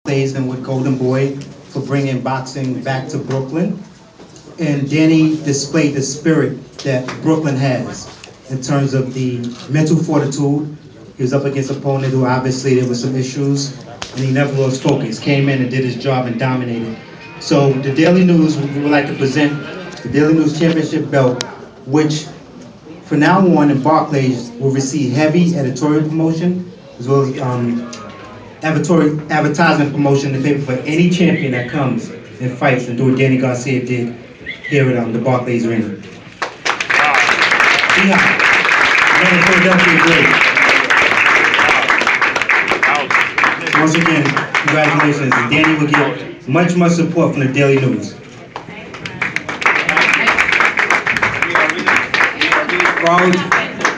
and with Golden Boy for bringing boxing back to Brooklyn. And Danny displayed the spirit that Brooklyn has in terms of the mental fortitude. He was up against an opponent who obviously there were some issues, and he never lost focus. Came in and did his job and dominated. So the Daily News, we would like to present the Daily News Championship belt, which from now on in Barclays will receive heavy editorial promotion as well as advertisement promotion in the paper for any champion that comes and fights and do what Danny Garcia did here at the Barclays Arena. Yeah, man in Philadelphia, great. Once again, congratulations. And Danny will get much support from the Daily News.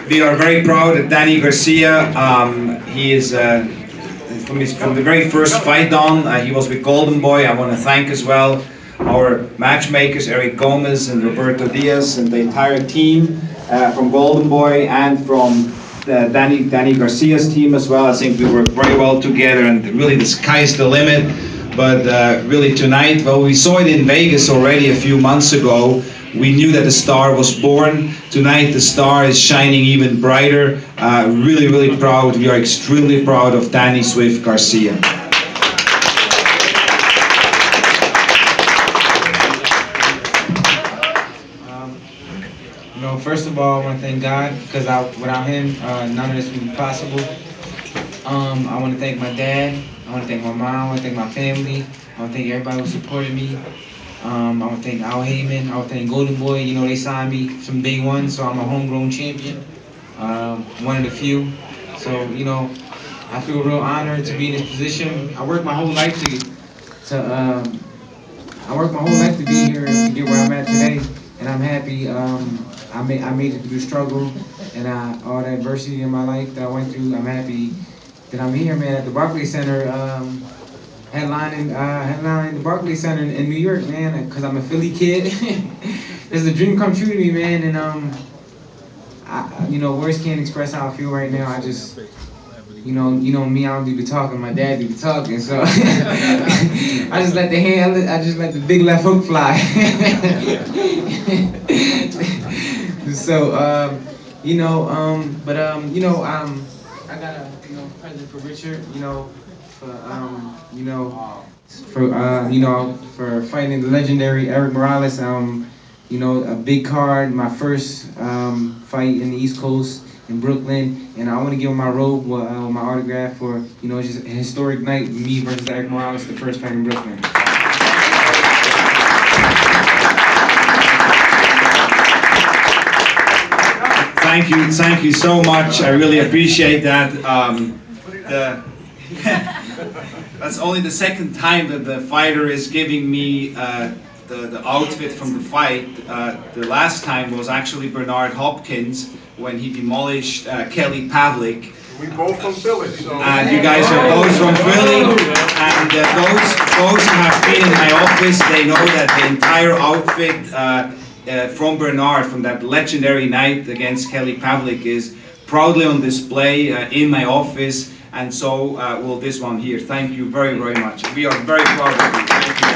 We are very proud that Danny Garcia, he is from the very first fight on, he was with Golden Boy. I want to thank as well our matchmakers, Eric Gomez and Roberto Diaz, and the entire team from Golden Boy and from Danny Garcia's team as well. I think we worked very well together, and really the sky's the limit. But really tonight, well, we saw it in Vegas already a few months ago. We knew that the star was born. Tonight the star is shining even brighter. Really proud. We are extremely proud of Danny Swift Garcia. First of all, I want to thank God, because without Him, none of this would be possible. I want to thank my dad. I want to thank my mom. I want to thank my family. I want to thank everybody who supported me. I want to thank Al Heyman. I want to thank Golden Boy. They signed me from day one, so I'm a homegrown champion. One of the few. So, I feel real honored to be in this position. I worked my whole life to be here and to get where I'm at today, and I'm happy. I made it through the struggle and all the adversity in my life that I went through. I'm happy that I'm here, man, at the Barclays Center, headlining the Barclays Center in New York, man, because I'm a Philly kid. It's a dream come true to me, man, and words can't express how I feel right now. I just, me, I don't do the talking. My dad do the talking, so I just let the big left hook fly. So, I got a present for Richard, for fighting the legendary Erik Morales. A big card, my first fight in the East Coast in Brooklyn, and I want to give him my robe with my autograph for, just a historic night, me versus Erik Morales, the first fight in Brooklyn. Thank you so much. I really appreciate that. That's only the second time that the fighter is giving me the outfit from the fight. The last time was actually Bernard Hopkins when he demolished Kelly Pavlik. We both from Philly, so. And you guys are both from Philly, and those who have been in my office, they know that the entire outfit from Bernard, from that legendary night against Kelly Pavlik, is proudly on display in my office, and so will this one here. Thank you very much. We are very proud of you. Thank you.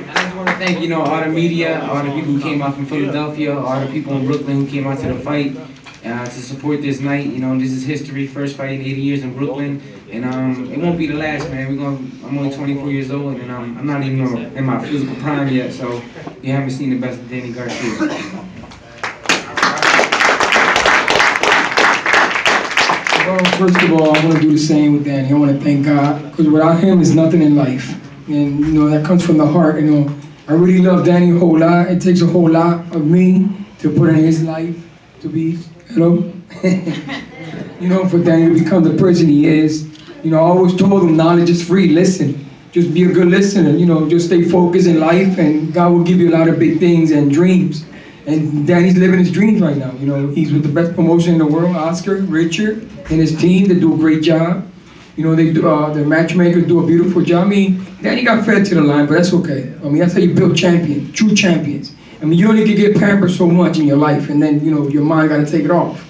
I just want to thank, all the media, all the people who came out from Philadelphia, all the people in Brooklyn who came out to the fight to support this night. This is history, first fight in 80 years in Brooklyn, and it won't be the last, man. I'm only 24 years old, and I'm not even in my physical prime yet, so you haven't seen the best of Danny Garcia. Well, first of all, I want to do the same with Danny. I want to thank God, because without him, there's nothing in life. And, that comes from the heart. I really love Danny a whole lot. It takes a whole lot of me to put in his life to be, for Danny to become the person he is. I always told him knowledge is free. Listen. Just be a good listener. Just stay focused in life, and God will give you a lot of big things and dreams. And Danny's living his dreams right now. He's with the best promotion in the world, Oscar, Richard, and his team. They do a great job. They do, the matchmakers do a beautiful job. Danny got fed to the line, but that's okay. That's how you build champions, true champions. You only can get pampered so much in your life, and then, your mind got to take it off.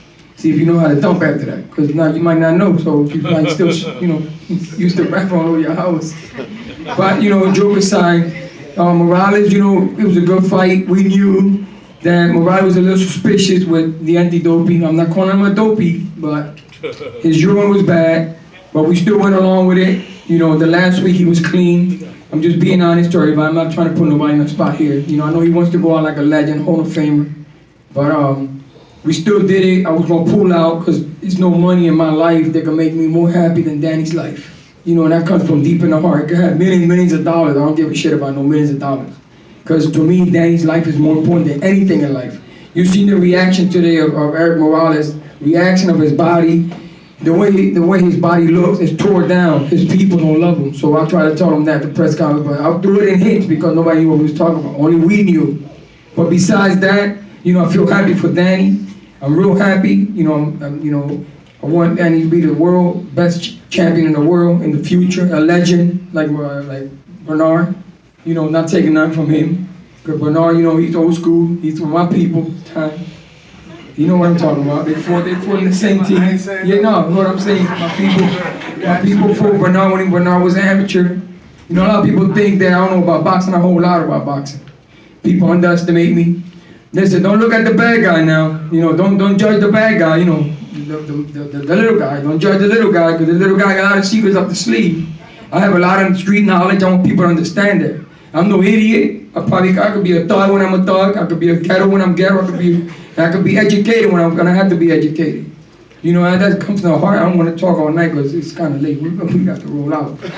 See if you know how to thump after that, because now you might not know, so you might still, use the rap all over your house. But, joke aside, Morales, it was a good fight. We knew that Morales was a little suspicious with the anti-doping. I'm not calling him a dopey, but his urine was bad, but we still went along with it. The last week he was clean. I'm just being honest, Tori, but I'm not trying to put nobody on the spot here. I know he wants to go out like a legend, Hall of Famer, but we still did it. I was gonna pull out because there's no money in my life that can make me more happy than Danny's life. And that comes from deep in the heart. It could have millions of dollars. I don't give a shit about no millions of dollars. Because to me, Danny's life is more important than anything in life. You've seen the reaction today of Erik Morales, reaction of his body, the way his body looks is tore down. His people don't love him. So I try to tell him that at the press conference, but I'll do it in hints because nobody knew what we was talking about. Only we knew. But besides that, I feel happy for Danny. I'm real happy. I want Danny to be the world best champion in the world in the future, a legend like Bernard. Not taking nothing from him. Because Bernard, he's old school. He's from my people. Time. You know what I'm talking about. They fought in the same team. Yeah, no, what I'm saying. My people fought Bernard when Bernard was an amateur. A lot of people think that I don't know about boxing, a whole lot about boxing. People underestimate me. Listen, don't look at the bad guy now. Don't judge the bad guy, the little guy. Don't judge the little guy, because the little guy got a lot of secrets up the sleeve. I have a lot of street knowledge. I want people to understand that. I'm no idiot. I could be a thug when I'm a thug. I could be a ghetto when I'm ghetto. I could be educated when I'm gonna have to be educated. That comes to the heart. I don't want to talk all night because it's kind of late. We got to roll out. But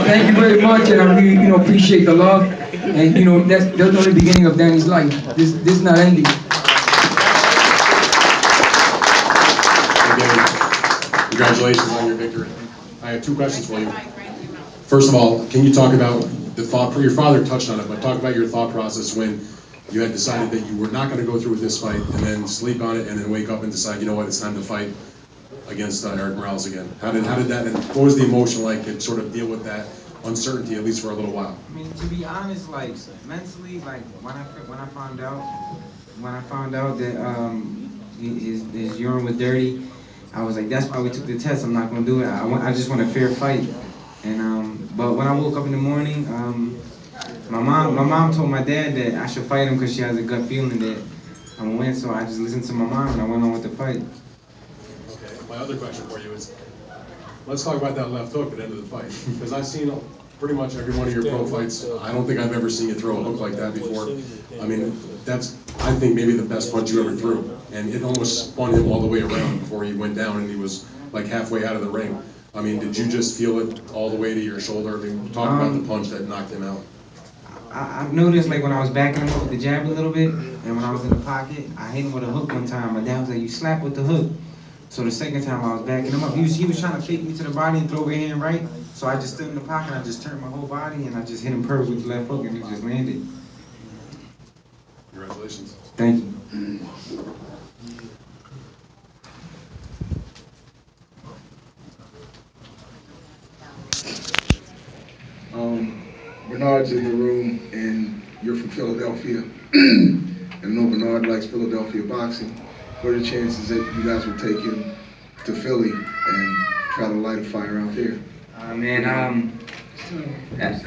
thank you very much, and I really, appreciate the love. And that's only the beginning of Danny's life. This is not ending. Again, congratulations on your victory. I have two questions for you. First of all, can you talk about your father touched on it, but talk about your thought process when you had decided that you were not going to go through with this fight and then sleep on it and then wake up and decide, it's time to fight against Erik Morales again. How did that, and what was the emotion like to sort of deal with that uncertainty, at least for a little while? I mean, to be honest, mentally, when I found out that his urine was dirty, I was like, that's why we took the test. I'm not gonna do it. I just want a fair fight. And but when I woke up in the morning, my mom told my dad that I should fight him because she has a gut feeling that I'm gonna win. So I just listened to my mom and I went on with the fight. Okay. My other question for you is, let's talk about that left hook at the end of the fight, because I've seen pretty much every one of your pro fights. I don't think I've ever seen you throw a hook like that before. I mean, that's, I think, maybe the best punch you ever threw. And it almost spun him all the way around before he went down and he was like halfway out of the ring. I mean, did you just feel it all the way to your shoulder? I mean, talk about the punch that knocked him out. I've noticed, when I was backing him up with the jab a little bit, and when I was in the pocket, I hit him with a hook one time. My dad was like, you slap with the hook. So the second time I was backing him up, he was trying to fake me to the body and throw a hand right. So I just stood in the pocket, and I just turned my whole body, and I just hit him perfect with the left hook, and he just landed. Congratulations. Thank you. Bernard's in the room, and you're from Philadelphia. And I know Bernard likes Philadelphia boxing. What are the chances that you guys would take him to Philly and try to light a fire out there? That's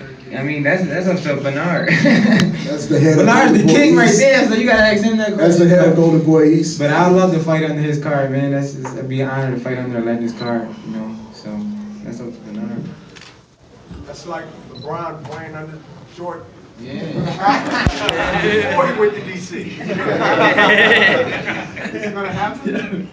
up to Bernard. That's the head Bernard's of the king right there, so you gotta ask him that question. That's the head of Golden Boy East. But I love to fight under his card, man. It'd be an honor to fight under a legend's card, So that's up to Bernard. That's like LeBron playing under Jordan. Yeah. Before he went to DC. Is it gonna happen?